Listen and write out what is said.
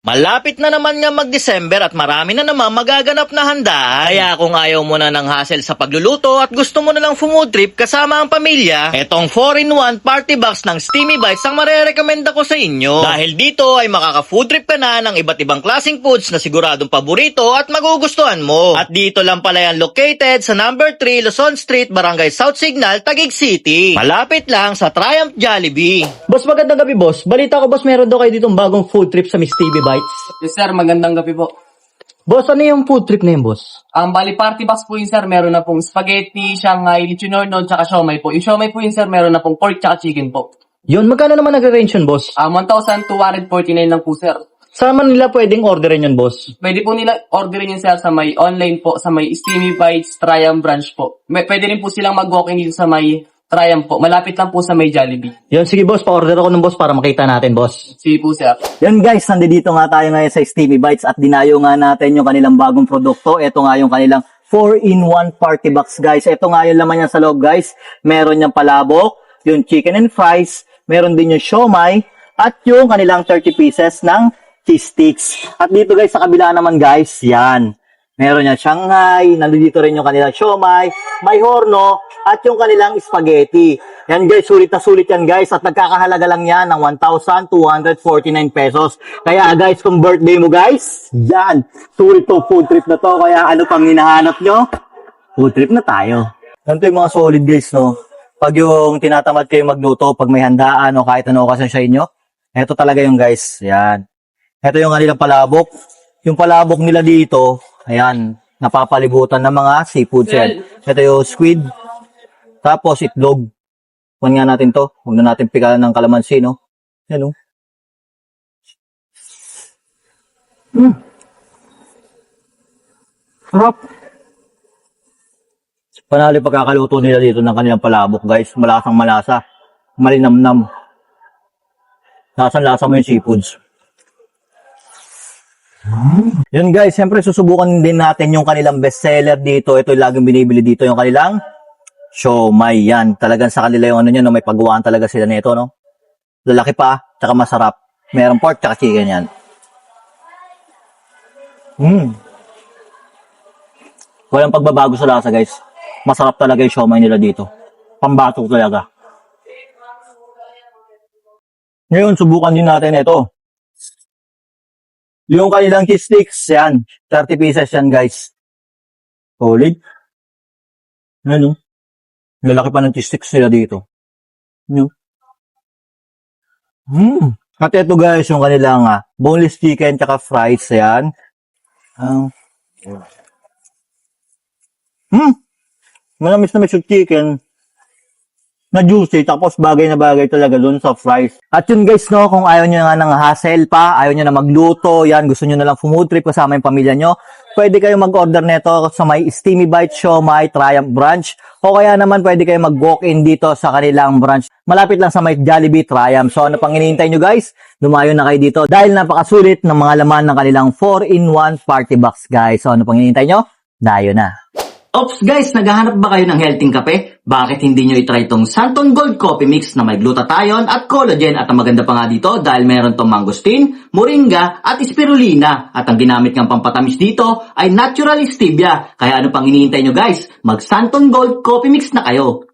Malapit na naman nga mag-December at marami na naman magaganap na handaan. Kaya kung ayaw mo na ng hassle sa pagluluto at gusto mo na lang food trip kasama ang pamilya, etong 4-in-1 party box ng Steamy Bites ang marerekomenda ko sa inyo. Dahil dito ay makaka-food trip ka na ng iba't ibang klaseng foods na siguradong paborito at magugustuhan mo. At dito lang pala yan located sa number 3 Luzon Street, Barangay South Signal, Taguig City. Malapit lang sa Triumph Jollibee. Boss, magandang gabi, boss. Balita ko, boss, meron daw kayo ditong bagong food trip sa Miss TV Bites. Yes sir, magandang gabi po. Boss, ano yung food trip na yun, boss? Ang bali party box po yun sir, meron na pong spaghetti, Shanghai, lechon ordon, tsaka siomai po. Yung siomai po yun sir, meron na pong pork tsaka chicken po. Yun, magkano naman nag-range yun, boss? 1,249 lang po sir. Saan man nila pwedeng orderin yun, boss? Pwede po nila orderin yun sir sa may online po, sa may Steamy Bites Triumph branch po. Pwede rin po silang mag-walk-in dito sa may Triumph po. Malapit lang po sa may Jollibee. Yun, sige, boss, pa-order ako ng boss para makita natin, boss. Sige po sir. Yan guys, nandito nga tayo ngayon sa Steamy Bites at dinayo nga natin yung kanilang bagong produkto. Ito nga yung kanilang 4-in-1 party box guys. Ito nga yung laman niya sa loob guys. Meron niyang palabok, yung chicken and fries, meron din yung siomai, at yung kanilang 30 pieces ng cheese sticks. At dito guys, sa kabila naman guys, yan. Meron niya Shanghai, nandito rin yung kanilang siomai, may horno, at yung kanilang spaghetti. Yan guys, sulit na sulit yan guys. At nagkakahalaga lang yan ng 1,249 pesos. Kaya guys, kung birthday mo guys, yan. Sulit to food trip na to. Kaya ano pang hinahanap nyo? Food trip na tayo. Ganito yung mga solid guys, no? Pag yung tinatamad kayo magluto, pag may handaan o kahit ano okasyon sa inyo, eto talaga yung guys. Yan. Ito yung kanilang palabok. Yung palabok nila dito, ayan, napapalibutan ng mga seafood yan. Ito yung squid. Tapos itlog. Kuhan nga natin to. Huwag na natin pikalan ng kalamansi, no? Yan, no? Sarap. Panalo pagkakaluto nila dito ng kanilang palabok, guys. Malasang malasa. Malinamnam. Lasang-lasa mo yung seafoods. Yun guys, siyempre susubukan din natin yung kanilang bestseller dito. Ito yung laging binibili dito, yung kanilang siomai. Yan, talagang sa kanila yung ano nyo, no? May pagawaan talaga sila nito, no? Lalaki pa, tsaka masarap. Meron pork, tsaka chicken yan. Walang pagbabago sa lasa guys. Masarap talaga yung siomai nila dito. Pambato talaga. Ngayon, subukan din natin ito. Yung kanilang cheese sticks, yan. 30 pieces yan, guys. Solid. Ano? Lalaki pa ng cheese sticks nila dito. Ano? At ito, guys, yung kanilang boneless chicken tsaka fries, yan. Manamis na yung chicken. Na juicy, tapos bagay na bagay talaga dun sa fries. At yun guys, no, kung ayaw nyo nga ng hassle pa, ayaw nyo na magluto, yan, gusto nyo na lang food trip kasama yung pamilya nyo, pwede kayo mag-order nito sa may Steamy Bites Siomai Triumph branch, o kaya naman pwede kayo mag-walk-in dito sa kanilang branch. Malapit lang sa may Jollibee Triumph. So ano pang hinihintay nyo guys? Lumayo na kayo dito dahil napakasulit ng mga laman ng kanilang 4-in-1 party box guys. So ano pang hinihintay nyo? Dayo na. Ops guys, naghahanap ba kayo ng healthy kape? Bakit hindi nyo itry itong Santon Gold Coffee Mix na may glutathione at collagen? At ang maganda pa nga dito dahil meron itong mangosteen, moringa at spirulina. At ang ginamit ng pampatamis dito ay natural stevia. Kaya ano pang hinihintay nyo guys? Mag Santon Gold Coffee Mix na kayo.